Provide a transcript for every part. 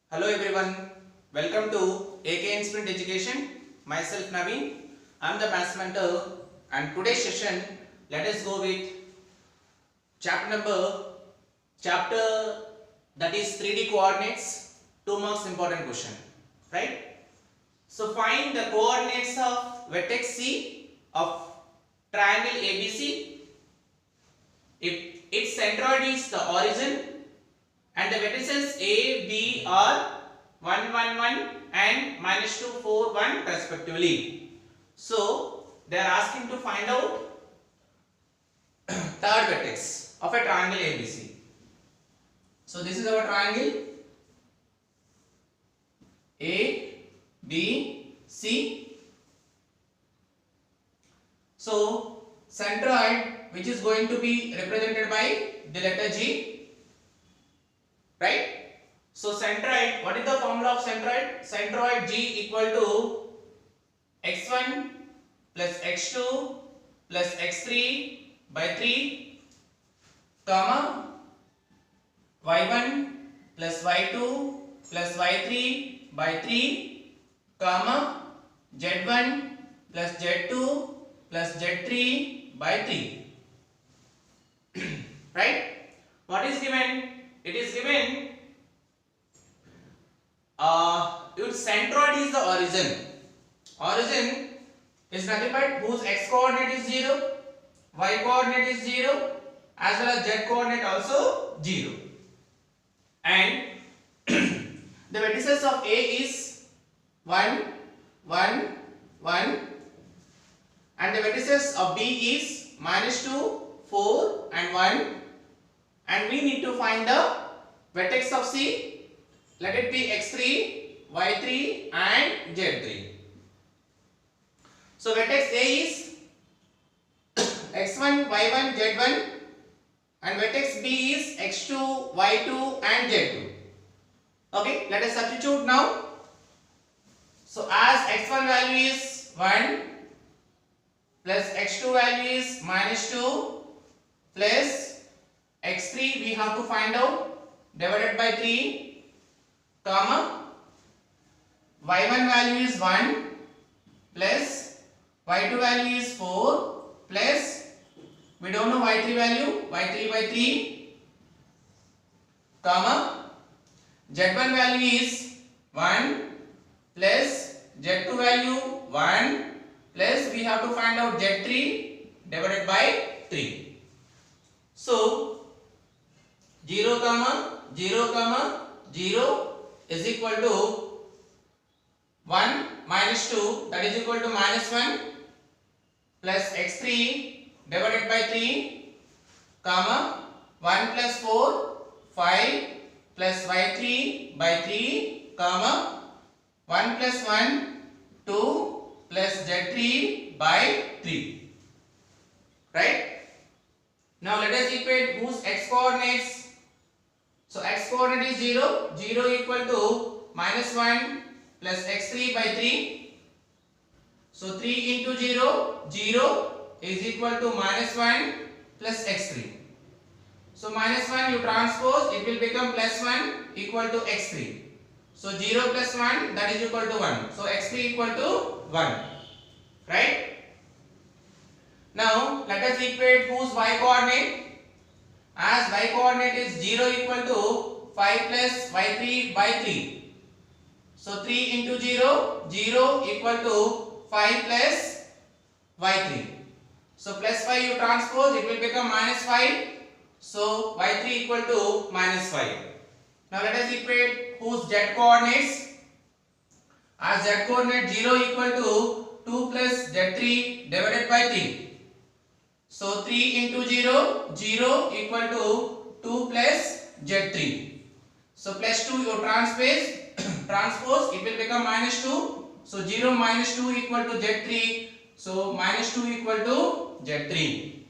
Hello everyone, welcome to AK Insprint Education. Myself Naveen, I am the maths mentor, and today's session let us go with chapter that is 3D coordinates, 2 marks important question, right? So find the coordinates of vertex C of triangle ABC if its centroid is the origin and the vertices A, B are 1, 1, 1 and minus 2, 4, 1 respectively. So they are asking to find out third vertex of a triangle ABC. So this is our triangle A, B, C. So centroid which is going to be represented by the letter G. Right? So centroid, what is the formula of centroid? Centroid G equal to x1 plus x2 plus x3 by 3 comma y1 plus y2 plus y3 by 3 comma z1 plus z2 plus z3 by 3. Right? What is given? It is given its centroid is the origin. Origin is nothing but whose x coordinate is 0, y coordinate is 0 as well as z coordinate also 0. And the vertices of A is 1, 1, 1 and the vertices of B is minus 2, 4 and 1. And we need to find the vertex of C. Let it be x3, y3 and z3. So vertex A is x1, y1, z1 and vertex B is x2, y2 and z2. Okay, let us substitute now. So as x1 value is 1 plus x2 value is minus 2 plus x3 we have to find out divided by 3 comma y1 value is 1 plus y2 value is 4 plus we don't know y3 value y3 by 3 comma z1 value is 1 plus z2 value 1 plus we have to find out z3 divided by 3. So 0 comma 0 comma 0 is equal to 1 minus 2 that is equal to minus 1 plus x3 divided by 3 comma 1 plus 4 5 plus y3 by 3 comma 1 plus 1 2 plus z3 by 3. Right? Now let us equate whose x coordinates. So x coordinate is 0, 0 equal to minus 1 plus x3 by 3. So 3 into 0, 0 is equal to minus 1 plus x3. So minus 1 you transpose, it will become plus 1 equal to x3. So 0 plus 1 that is equal to 1. So x3 equal to 1. Right? Now let us equate whose y coordinate. As y coordinate is 0 equal to 5 plus y3 by 3. So 3 into 0, 0 equal to 5 plus y3. So plus 5 you transpose, it will become minus 5. So y3 equal to minus 5. Now let us equate whose z coordinates. As z coordinate 0 equal to 2 plus z3 divided by 3. So 3 into 0, 0 equal to 2 plus z3. So plus 2 you transpose, it will become minus 2. So 0 minus 2 equal to z3. So minus 2 equal to z3.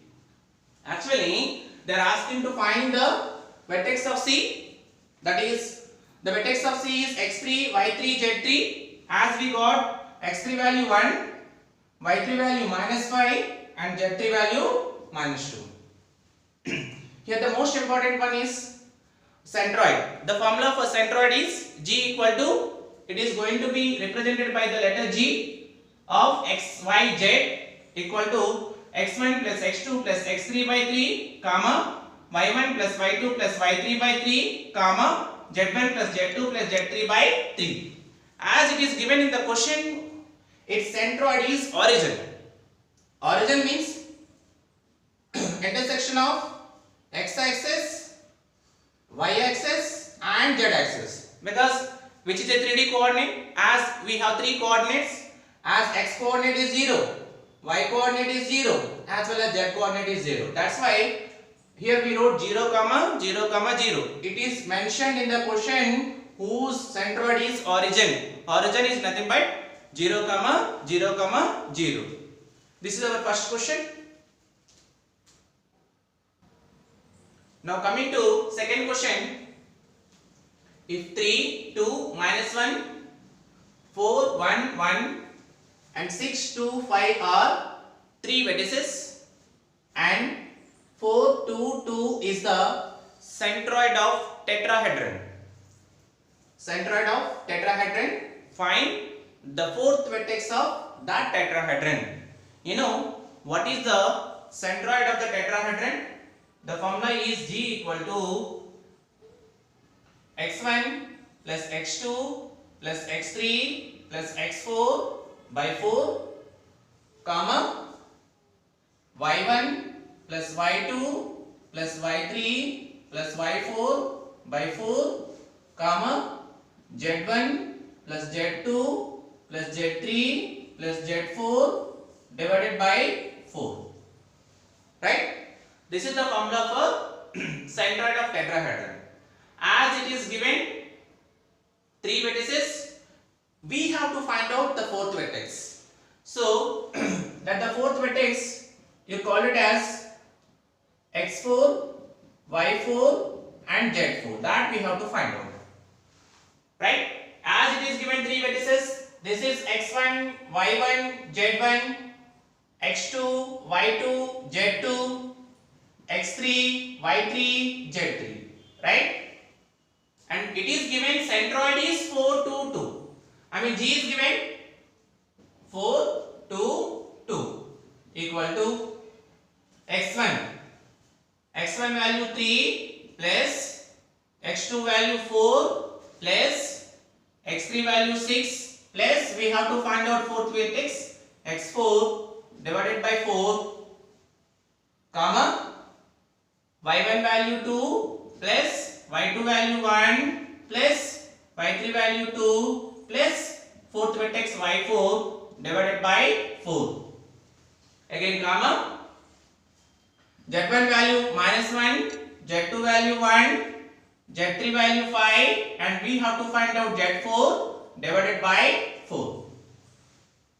Actually they are asking to find the vertex of C. That is the vertex of C is x3, y3, z3. As we got x3 value 1, y3 value minus 5 and z3 value minus 2. Here the most important one is centroid. The formula for centroid is G equal to, it is going to be represented by the letter G of x, y, z equal to x1 plus x2 plus x3 by 3, comma, y1 plus y2 plus y3 by 3, comma, z1 plus z2 plus z3 by 3. As it is given in the question, its centroid is origin. Origin means intersection of x-axis, y-axis and z-axis. Because which is a 3D coordinate, as we have three coordinates, as x coordinate is 0, y coordinate is 0, as well as z coordinate is 0. That's why here we wrote 0, 0, 0. It is mentioned in the question whose centroid is origin. Origin is nothing but 0, 0, 0. This is our first question. Now coming to second question. If 3, 2, minus 1, 4, 1, 1 and 6, 2, 5 are 3 vertices and 4, 2, 2 is the centroid of tetrahedron. Centroid of tetrahedron. Find the fourth vertex of that tetrahedron. You know what is the centroid of the tetrahedron? The formula is G equal to x1 plus x2 plus x3 plus x4 by 4, comma, y1 plus y2 plus y3 plus y4 by 4, comma, z1 plus z2 plus z3 plus z4 divided by 4. Right? This is the formula for centroid of tetrahedron. As it is given 3 vertices, we have to find out the fourth vertex. So that the fourth vertex, you call it as x4, y4 and z4. That we have to find out. Right? As it is given 3 vertices, this is x1, y1, z1, x2, y2, z2, x3, y3, z3. Right? And it is given centroid is 4, 2, 2. I mean G is given 4, 2, 2 equal to x1. x1 value 3 plus x2 value 4 plus x3 value 6 plus we have to find out fourth vertex x4 divided by 4, comma, y1 value 2 plus y2 value 1 plus y3 value 2 plus fourth vertex y4 divided by 4. Again, comma, z1 value minus 1, z2 value 1, z3 value 5 and we have to find out z4 divided by 4.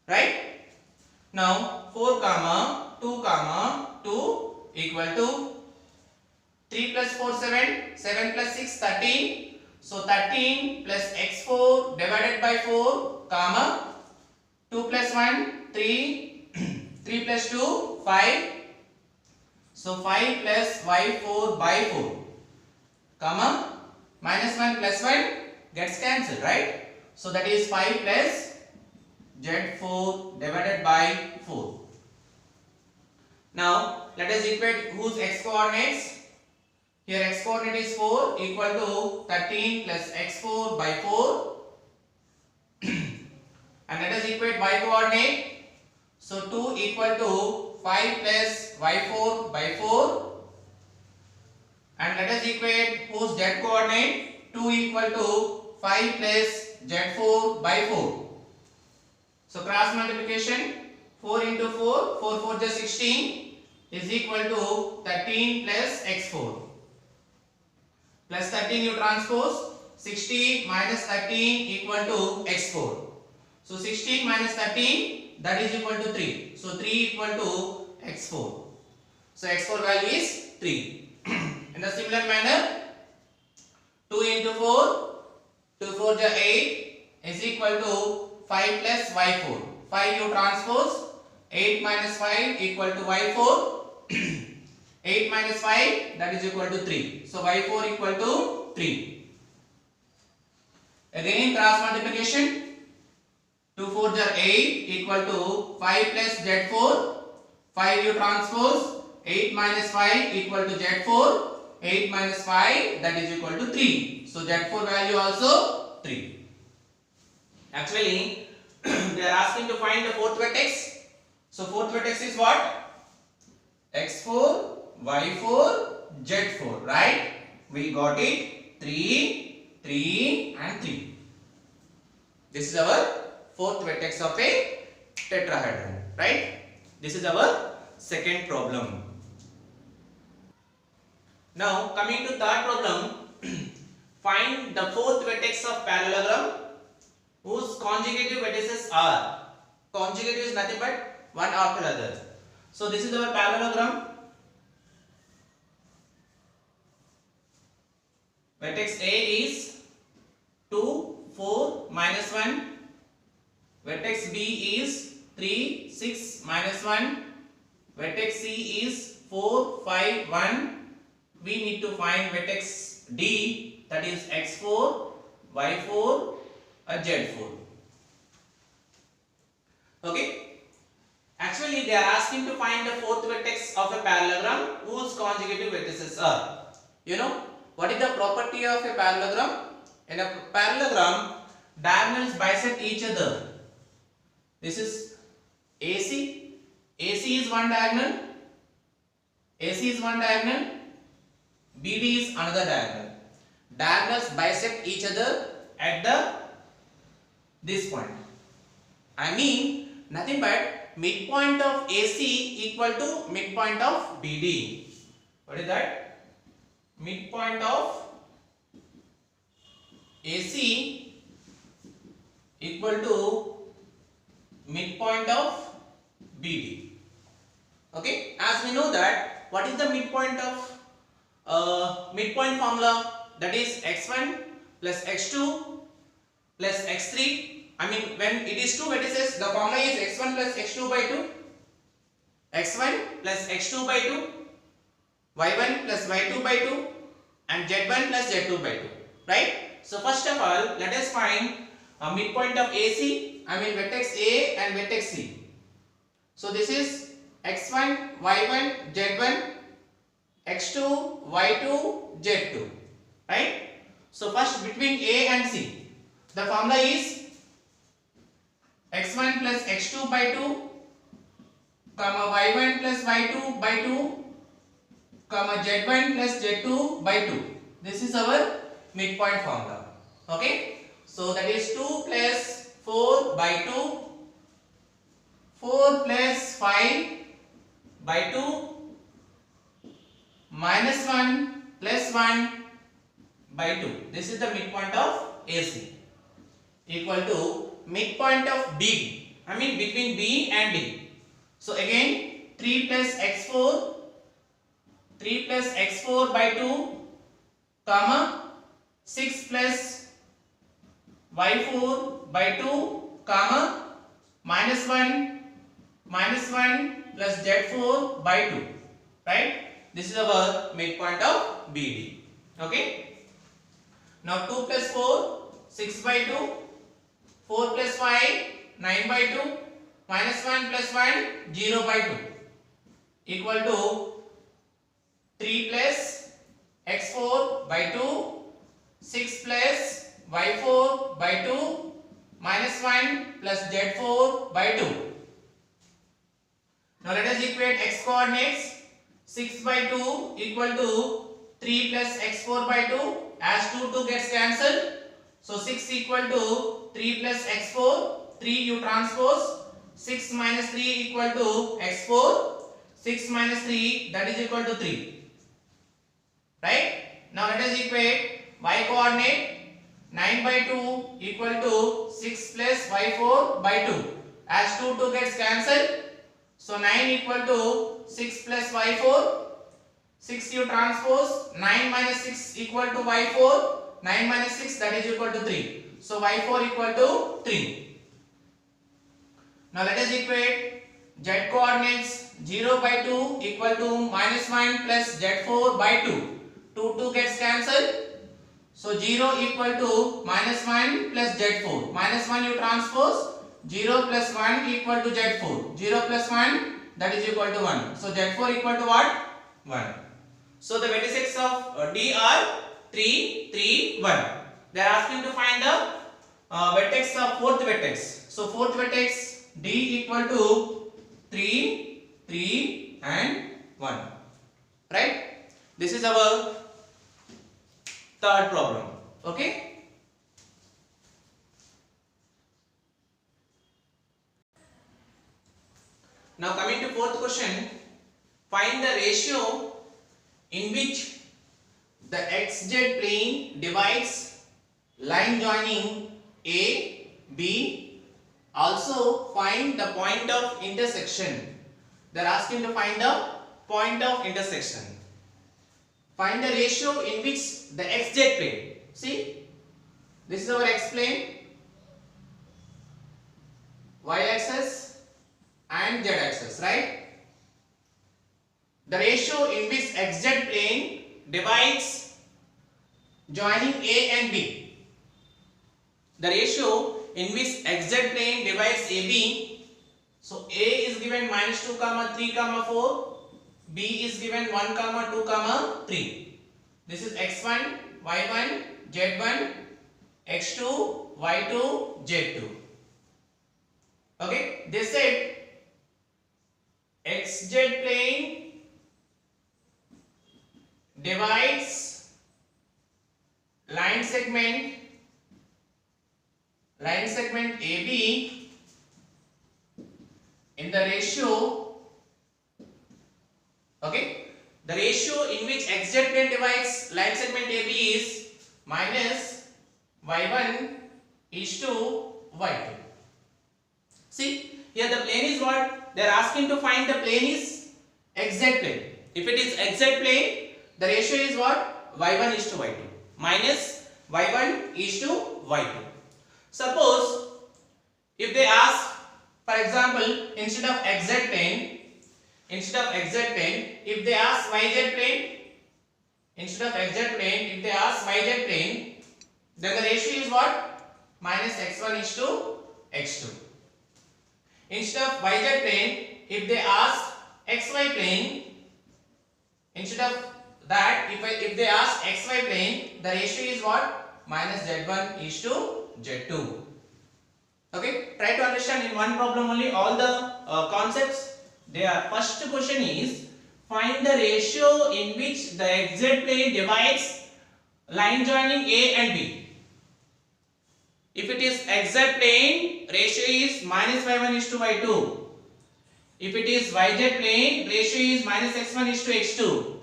Right? Now 4 comma 2 comma 2 equal to 3 plus 4 7, 7 plus 6 13. So 13 plus x4 divided by 4, comma, 2 plus 1 3, 3 plus 2 5. So 5 plus y4 by 4, comma, minus 1 plus 1 gets cancelled, right? So that is 5 plus z4 divided by 4. Now let us equate whose x coordinates. Here x coordinate is 4 equal to 13 plus x4 by 4 and let us equate y coordinate. So 2 equal to 5 plus y4 by 4 and let us equate whose z coordinate. 2 equal to 5 plus z4 by 4. So cross multiplication, 4 into 4, 4 4 is 16 is equal to 13 plus x4. Plus 13 you transpose, 16 minus 13 equal to x4. So 16 minus 13 that is equal to 3. So 3 equal to x4. So x4 value is 3. In the similar manner, 2 into 4, 2 4 is 8 is equal to 5 plus y4. 5 you transpose, 8 minus 5 equal to y4. 8 minus 5 that is equal to 3. So y4 equal to 3. Again cross multiplication. 2 4s are 8 equal to 5 plus Z4. 5 you transpose. 8 minus 5 equal to Z4. 8 minus 5 that is equal to 3. So Z4 value also 3. Actually they are asking to find the fourth vertex. So fourth vertex is what? X4, Y4, Z4, right? We got it. 3, 3 and 3. This is our fourth vertex of a tetrahedron, right? This is our second problem. Now coming to third problem, find the fourth vertex of parallelogram whose conjugative vertices are. Conjugative is nothing but one after other. So this is our parallelogram. Vertex A is 2, 4, minus 1. Vertex B is 3, 6, minus 1. Vertex C is 4, 5, 1. We need to find vertex D, that is X4, Y4, Z4. Okay. Actually, they are asking to find the fourth vertex of a parallelogram whose conjugative vertices are. You know what is the property of a parallelogram? In a parallelogram, diagonals bisect each other. This is AC. AC is one diagonal. AC is one diagonal. BD is another diagonal. Diagonals bisect each other at this point. I mean nothing but midpoint of AC equal to midpoint of BD. What is that? Midpoint of AC equal to midpoint of BD. Okay, as we know that what is the midpoint of midpoint formula, that is x1 plus x2 plus x3. I mean when it is two vertices, the formula is x1 plus x2 by 2, x1 plus x2 by 2, y1 plus y2 by 2 and z1 plus z2 by 2, right? So first of all let us find a midpoint of AC, I mean vertex A and vertex C. So this is x1, y1, z1, x2, y2, z2, right? So first between A and C, the formula is x1 plus x2 by 2, comma y1 plus y2 by 2, comma z1 plus z2 by 2. This is our midpoint formula. Okay, so that is 2 plus 4 by 2, 4 plus 5 by 2, minus 1 plus 1 by 2. This is the midpoint of AC equal to midpoint of B, I mean between B and D. So again 3 plus x4, 3 plus x4 by 2, comma 6 plus y4 by 2, comma minus 1 plus z4 by 2, right? This is our midpoint of BD. Okay. Now 2 plus 4, 6 by 2, 4 plus 5, 9 by 2, minus 1 plus 1, 0 by 2, equal to 3 plus x4 by 2, 6 plus y4 by 2, minus 1 plus z4 by 2. Now let us equate x coordinates. 6 by 2 equal to 3 plus x4 by 2, as 2 gets cancelled. So 6 equal to 3 plus x4, 3 you transpose, 6 minus 3 equal to x4, 6 minus 3 that is equal to 3. Right? Now let us equate y coordinate. 9 by 2 equal to 6 plus y4 by 2. As 2 gets cancelled. So 9 equal to 6 plus y4. 6 you transpose. 9 minus 6 equal to y4. 9 minus 6 that is equal to 3. So y4 equal to 3. Now let us equate z coordinates. 0 by 2 equal to minus 1 plus z4 by 2. 2 gets cancelled. So 0 equal to minus 1 plus Z4. Minus 1 you transpose. 0 plus 1 equal to Z4. 0 plus 1 that is equal to 1. So Z4 equal to what? 1. So the vertices of D are 3, 3, 1. They are asking to find the vertex of fourth vertex. So fourth vertex D equal to 3, 3 and 1. Right? This is our third problem. Okay? Now coming to fourth question, find the ratio in which the xz plane divides line joining A, B. Also find the point of intersection. They are asking to find the point of intersection. Find the ratio in which the xz plane. See, this is our x plane, y axis and z axis, right? The ratio in which xz plane divides joining A and B. The ratio in which xz plane divides AB. So A is given minus 2 comma 3 comma 4. B is given 1 comma 2 comma 3. This is x1, y1, z1, x2, y2, z2. Okay, they said xz plane divides line segment AB in the ratio, okay, the ratio in which xz plane divides line segment AB is minus y1 is to y2. See, here the plane is what? They are asking to find the plane is xz plane. If it is xz plane, the ratio is what? y1 is to y2 minus y1 is to y2. Suppose if they ask, for example, instead of xz plane, if they ask yz plane, if they ask yz plane, then the ratio is what? Minus x1 is to x2. Instead of yz plane, if they ask xy plane, instead of that, if they ask xy plane, the ratio is what? Minus z1 is to z2. Okay, try to understand in one problem only all the concepts. Their first question is find the ratio in which the xz plane divides line joining A and B. If it is xz plane, ratio is minus y1 is to y2. If it is yz plane, ratio is minus x1 is to x2.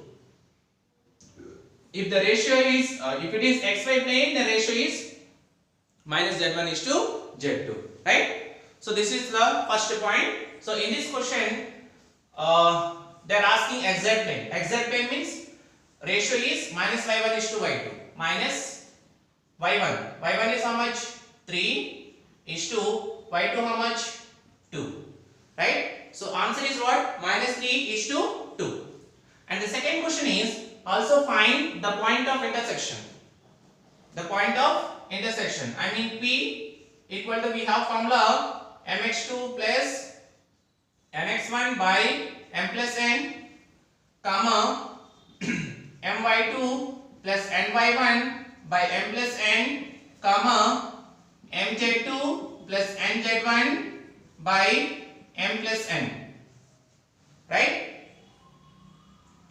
If the ratio is, if it is xy plane, the ratio is minus z1 is to z2, right? So this is the first point. So in this question, they are asking xz plane. Xz plane means ratio is minus y1 is to y2 minus y1. Y1 is how much? 3 is to y2 how much? 2, right? So answer is what? Minus 3 is to 2. And the second question is also find the point of intersection. The point of intersection. I mean P equal to, we have formula mx2 plus mx1 by m plus n, comma my2 plus ny1 by m plus n, comma mz2 plus nz1 by m plus n, right?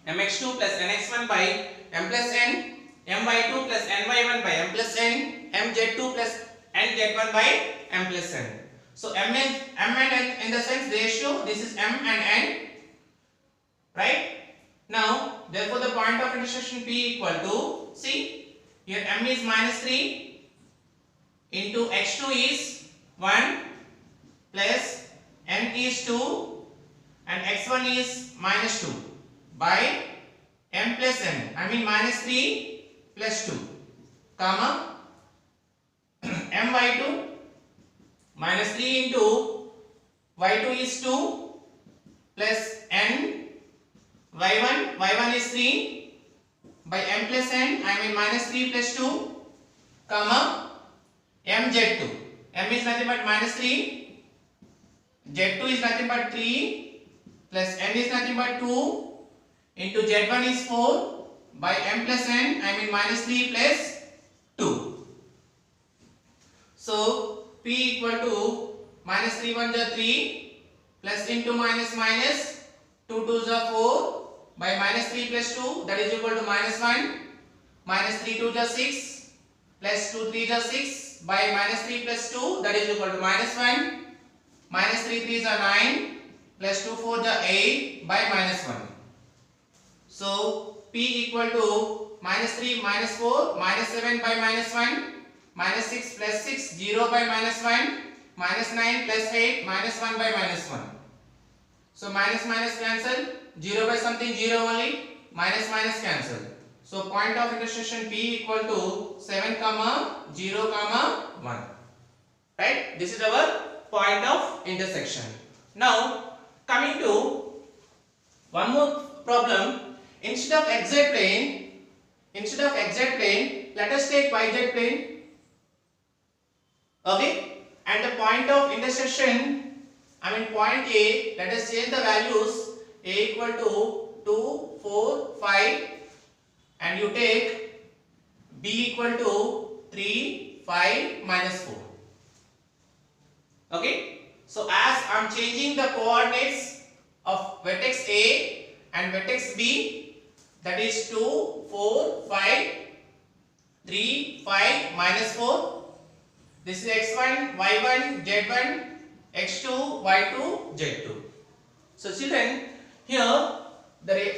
mx2 plus nx1 by m plus n, my2 plus ny1 by m plus n, mz2 plus nz1 by m plus n. So m and n in the sense ratio, this is m and n, right? Now therefore the point of intersection P equal to, see here m is minus 3 into x2 is 1 plus n is 2 and x1 is minus 2 by m plus n, I mean minus 3 plus 2, comma my2 minus 3 into y2 is 2 plus n y1 is 3 by m plus n, I mean minus 3 plus 2 comma mz2. M is nothing but minus 3, z2 is nothing but 3 plus n is nothing but 2 into z1 is 4 by m plus n, I mean minus 3 plus 2. So p equal to minus 3 1 is 3 plus into minus minus 2 2 is 4 by minus 3 plus 2, that is equal to minus 1, minus 3 2 is 6 plus 2 3 is 6 by minus 3 plus 2, that is equal to minus 1, minus 3 3 is 9 plus 2 4 is 8 by minus 1. So p equal to minus 3 minus 4 minus 7 by minus 1 minus 6 plus 6 0 by minus 1 minus 9 plus 8 minus 1 by minus 1. So minus minus cancel, 0 by something 0 only, minus minus cancel. So point of intersection P equal to 7 comma 0 comma 1. Right? This is our point of intersection. Now coming to one more problem. Instead of xz plane, let us take yz plane. Okay? And the point of intersection, I mean point A, let us change the values. A equal to 2, 4, 5 and you take B equal to 3, 5, minus 4. Okay? So as I am changing the coordinates of vertex A and vertex B, that is 2, 4, 5, 3, 5, minus 4. This is x1, y1, z1, x2, y2, z2. So children, here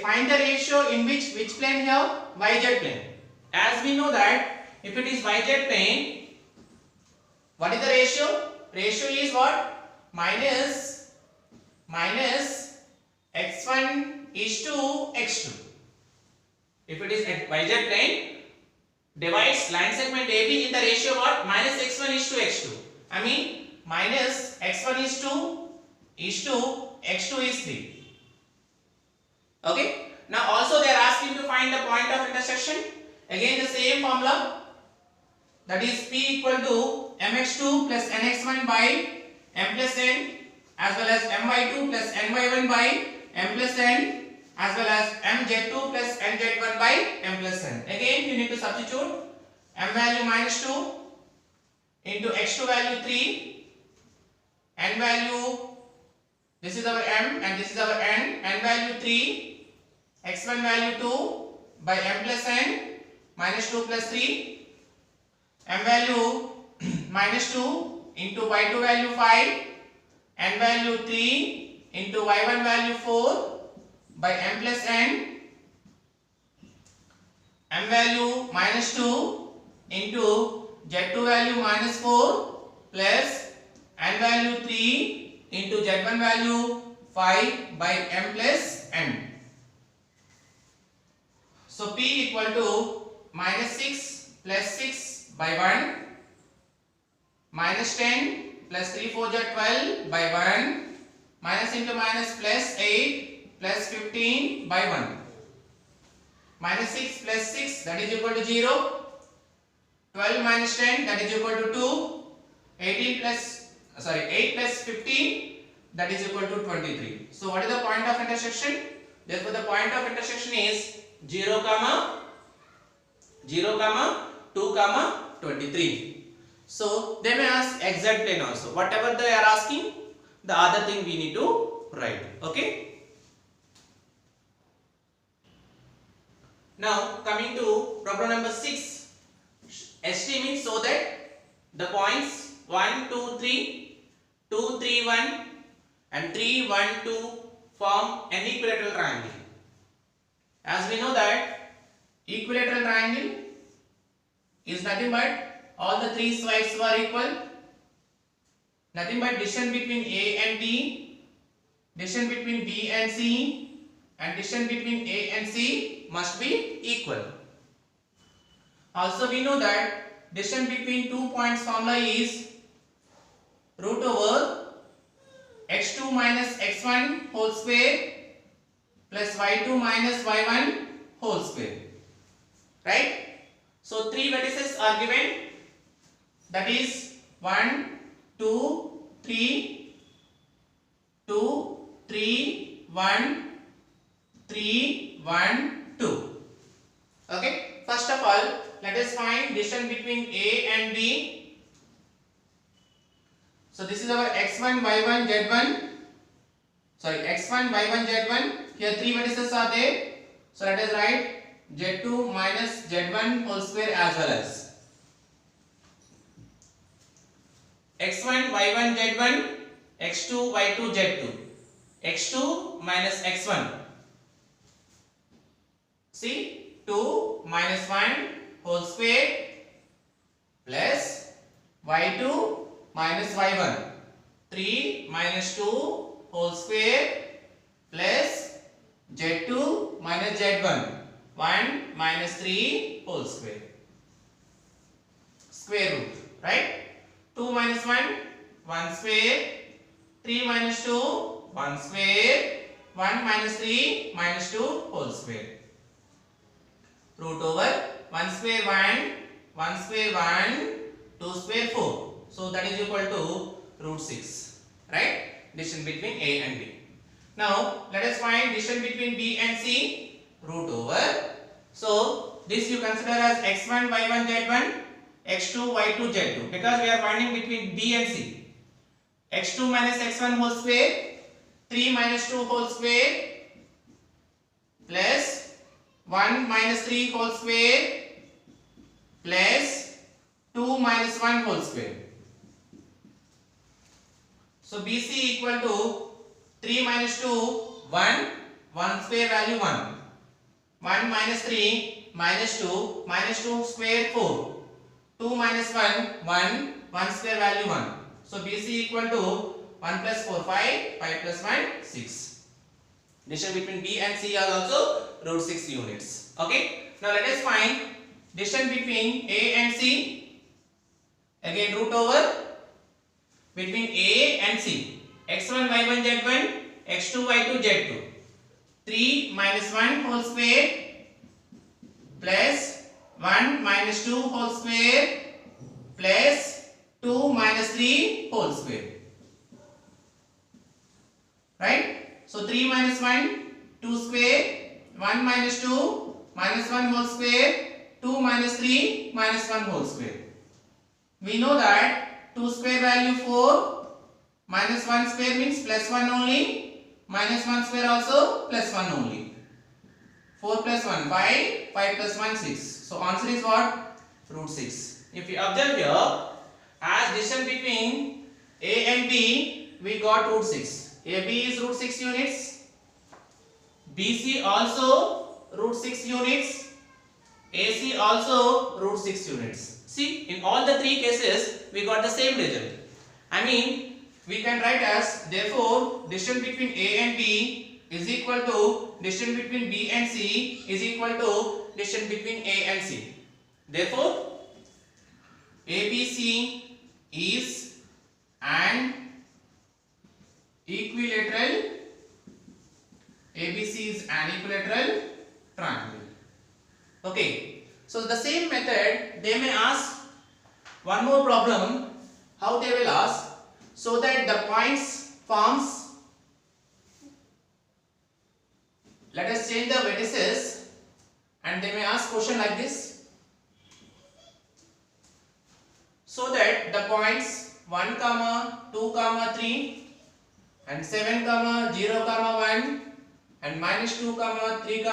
find the ratio in which plane here? YZ plane. As we know that if it is YZ plane, what is the ratio? Ratio is what? Minus x1 is to x2. If it is YZ plane, divides line segment AB in the ratio what? Minus x1 is to x2. I mean minus x1 is to x2 is 3. Okay. Now also they are asking to find the point of intersection. Again the same formula, that is P equal to mx2 plus nx1 by m plus n, as well as my2 plus ny1 by m plus n, as well as mz2 plus nz1 by m plus n. Again you need to substitute m value minus 2 into x2 value 3, n value, this is our m and this is our n value 3, x1 value 2 by m plus n minus 2 plus 3, m value minus 2 into y2 value 5, n value 3 into y1 value 4 by m plus n, m value minus 2 into z2 value minus 4 plus n value 3 into z1 value 5 by m plus n. So P equal to minus 6 plus 6 by 1, minus 10 plus 3 4 is 12 by 1, minus into minus plus 8 plus 15 by 1, minus 6 plus 6 that is equal to 0, 12 minus 10 that is equal to 2, 8 plus 15 that is equal to 23. So what is the point of intersection? Therefore the point of intersection is 0, 2, 23. So they may ask exact plane also. Whatever they are asking, the other thing we need to write. Okay. Now coming to problem number 6. Estimate so that the points 1, 2, 3, 2, 3, 1 and 3, 1, 2 form an equilateral triangle. As we know that equilateral triangle is nothing but all the three sides are equal, nothing but distance between A and B, distance between B and C and distance between A and C must be equal. Also we know that distance between 2 points formula is root over x2 minus x1 whole square plus y2 minus y1 whole square. Right? So three vertices are given that is 1, 2, 3, 2, 3, 1, 3, 1, 2. Okay. First of all, let us find distance between A and B. So this is our x1, y1, z1. Sorry, x1, y1, z1. Here three vertices are there. So let us write z2 minus z1 whole square as well as x1, y1, z1, x2, y2, z2. x2 minus x1. See, 2 minus 1 whole square plus y2 minus y1. 3 minus 2 whole square plus z2 minus z1. 1 minus 3 whole square. Square root, right? 2 minus 1, 1 square. 3 minus 2, 1 square. 1 minus 3 minus 2 whole square. Root over 1 square 1, 1 square 1, 2 square 4. So that is equal to root 6. Right? Distance between A and B. Now let us find distance between B and C. Root over. So this you consider as x1, y1, z1, x2, y2, z2. Because we are finding between B and C. x2 minus x1 whole square. 3 minus 2 whole square. Plus 1 minus 3 whole square plus 2 minus 1 whole square. So BC equal to 3 minus 2, 1, 1 square value 1. 1 minus 3 minus 2 square 4. 2 minus 1, 1, 1 square value 1. So BC equal to 1 plus 4, 5, 5 plus 1, 6. Distance between B and C are also root 6 units. Okay. Now let us find distance between A and C. Again root over between A and C. x1, y1, z1, x2, y2, z2. 3 minus 1 whole square plus 1 minus 2 whole square plus 2 minus 3 whole square. Right? So 3 minus 1, 2 square, 1 minus 2, minus 1 whole square, 2 minus 3, minus 1 whole square. We know that 2 square value 4, minus 1 square means plus 1 only, minus 1 square also plus 1 only. 4 plus 1, 5, 5 plus 1, 6. So answer is what? Root 6. If you observe here, as distance between A and B, we got root 6. AB is root 6 units. BC also root 6 units. AC also root 6 units. See, in all the three cases, we got the same result. I mean, we can write as, therefore, distance between A and B is equal to distance between B and C is equal to distance between A and C. Therefore, ABC is an equilateral. ABC is an equilateral triangle. Okay. So the same method they may ask one more problem. How they will ask? So that the points forms. Let us change the vertices and they may ask question like this. So that the points 1, 2, 3 and 7, 0, 1 and minus 2, 3,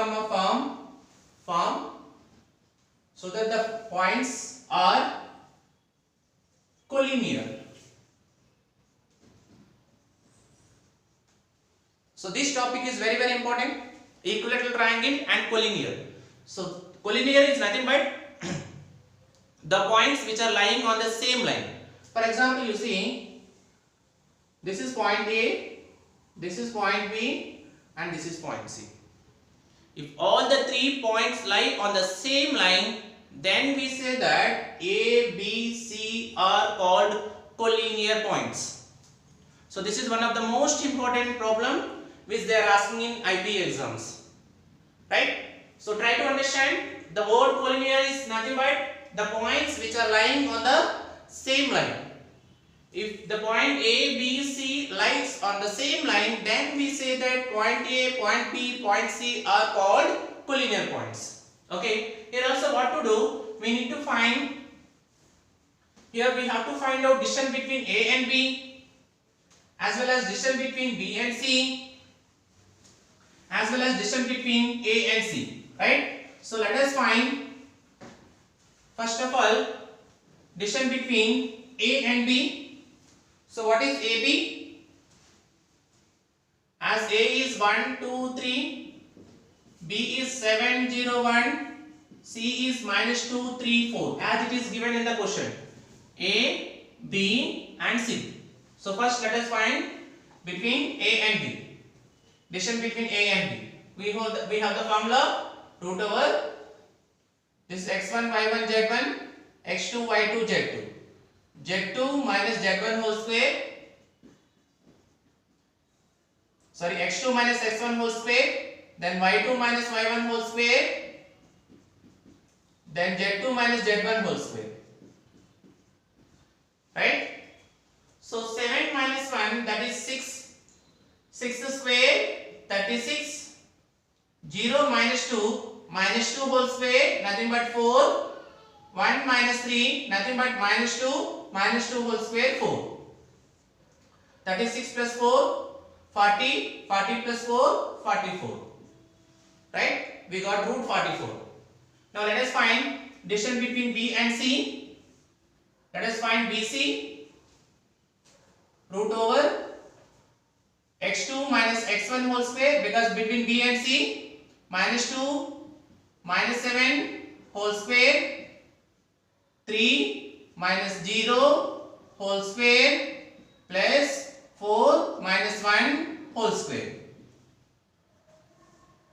form so that the points are collinear. So this topic is very, very important. Equilateral triangle and collinear. So collinear is nothing but the points which are lying on the same line. For example, you see, this is point A, this is point B and this is point C. If all the 3 points lie on the same line, then we say that A, B, C are called collinear points. So this is one of the most important problem which they are asking in IB exams. Right? So try to understand, the word collinear is nothing but the points which are lying on the same line. If the point A, B, C lies on the same line, then we say that point A, point B, point C are called collinear points. Okay. Here also what to do? We need to find. Here we have to find out distance between A and B, as well as distance between B and C, as well as distance between A and C. Right? So let us find first of all distance between A and B. So what is AB? As A is 1, 2, 3, B is 7, 0, 1, C is -2, 3, 4, as it is given in the question. A, B and C. So first let us find between A and B. Distance between A and B. We have the formula root over this x1, y1, z1, x2, y2, z2. z2 minus z1 whole square, sorry, x2 minus x1 whole square, then y2 minus y1 whole square, then z2 minus z1 whole square. Right? So 7 minus 1, that is 6. 6 square, 36. 0 minus 2, minus 2 whole square, nothing but 4. 1 minus 3, nothing but minus 2 whole square, 4. 36 plus 4, 40. 40 plus 4, 44. Right? We got root 44. Now let us find distance between B and C. Let us find BC. Root over x2 minus x1 whole square, because between B and C, -2 minus 7 whole square, 3 minus 0 whole square plus 4 minus 1 whole square.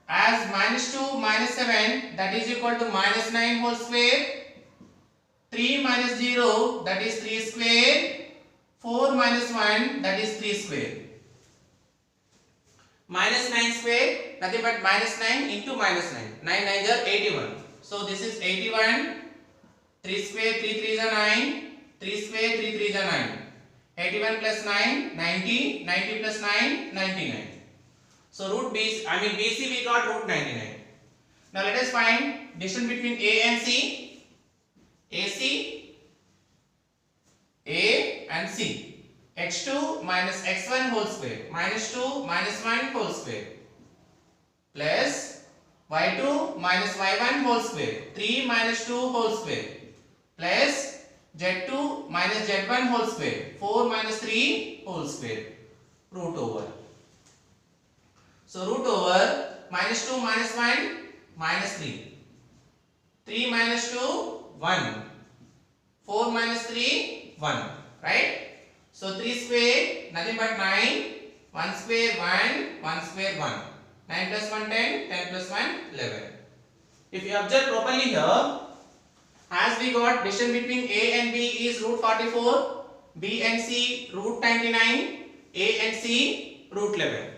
As -2 minus 7, that is equal to -9 whole square. 3 minus 0, that is 3 square. 4 minus 1, that is 3 square. -9 square, nothing but -9 into -9. 9 9s are 81. So this is 81. 3 square, 3 3s are 9. 3 square, 3 3s are 9. 81 plus 9, 90. 90 plus 9, 99. So root BC, BC we got root 99. Now let us find distance between A and C. AC, A and C. x2 minus x1 whole square, -2 minus 1 whole square, plus y2 minus y1 whole square, 3 minus 2 whole square, plus z2 minus z1 whole square, 4 minus 3 whole square, root over. So root over -2 minus 1 minus 3, 3 minus 2 1, 4 minus 3 1, right? So 3 square, nothing but 9, 1 square 1, 1 square 1, 9 plus 1 10, 10 plus 1 11. If you observe properly here, as we got distance between A and B is root 44, B and C root 99, A and C root 11.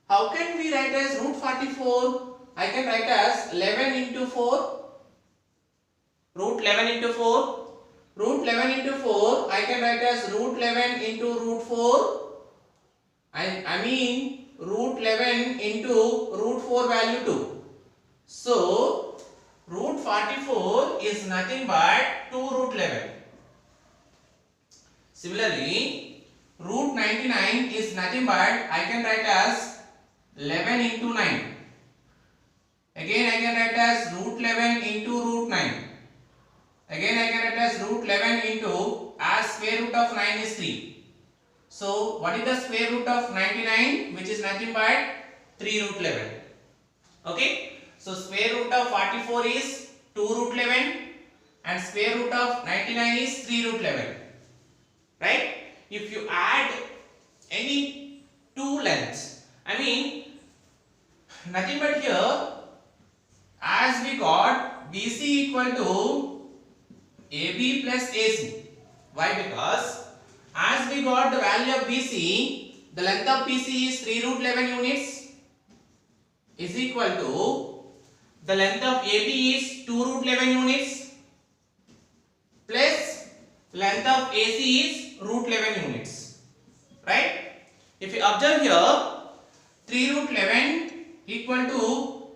How can we write as root 44? I can write as 11 into 4, root 11 into 4. Root 11 into 4, I can write as root 11 into root 4. I mean root 11 into root 4 value 2. So root 44 is nothing but 2 root 11. Similarly, root 99 is nothing but I can write as 11 into 9. Again I can write as root 11 into root 9. Again I can write as root 11 into, as square root of 9 is 3. So what is the square root of 99, which is nothing but 3 root 11. Okay. So square root of 44 is 2 root 11 and square root of 99 is 3 root 11. Right. If you add any two lengths, nothing but here, as we got BC equal to AB plus AC. Why? Because as we got the value of BC, the length of BC is 3 root 11 units is equal to the length of AB is 2 root 11 units plus length of AC is root 11 units, right? If you observe here, 3 root 11 equal to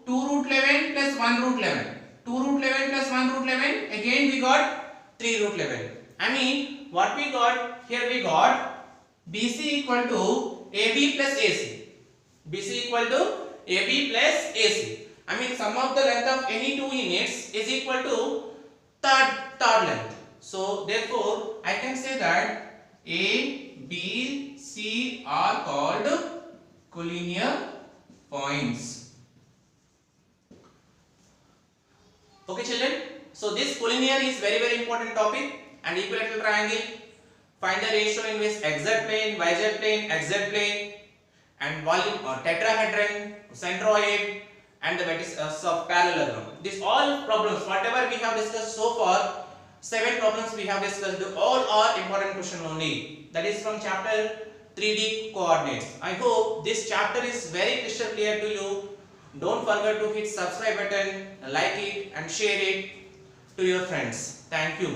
2 root 11 plus 1 root 11. 2 root 11 plus 1 root 11, again we got 3 root 11. I mean, what we got here, we got BC equal to AB plus AC. BC equal to AB plus AC. I mean, sum of the length of any two units is equal to third length. So therefore, I can say that A, B, C are called collinear points. Okay, children. So this collinear is very important topic. And equilateral triangle. Find the ratio in which xz plane, yz plane, xz plane, and volume or tetrahedron, centroid, and the vertices of parallelogram. These all problems, whatever we have discussed so far, 7 problems we have discussed, all are important question only. That is from chapter 3D coordinates. I hope this chapter is very crystal clear to you. Don't forget to hit subscribe button, like it and share it to your friends. Thank you.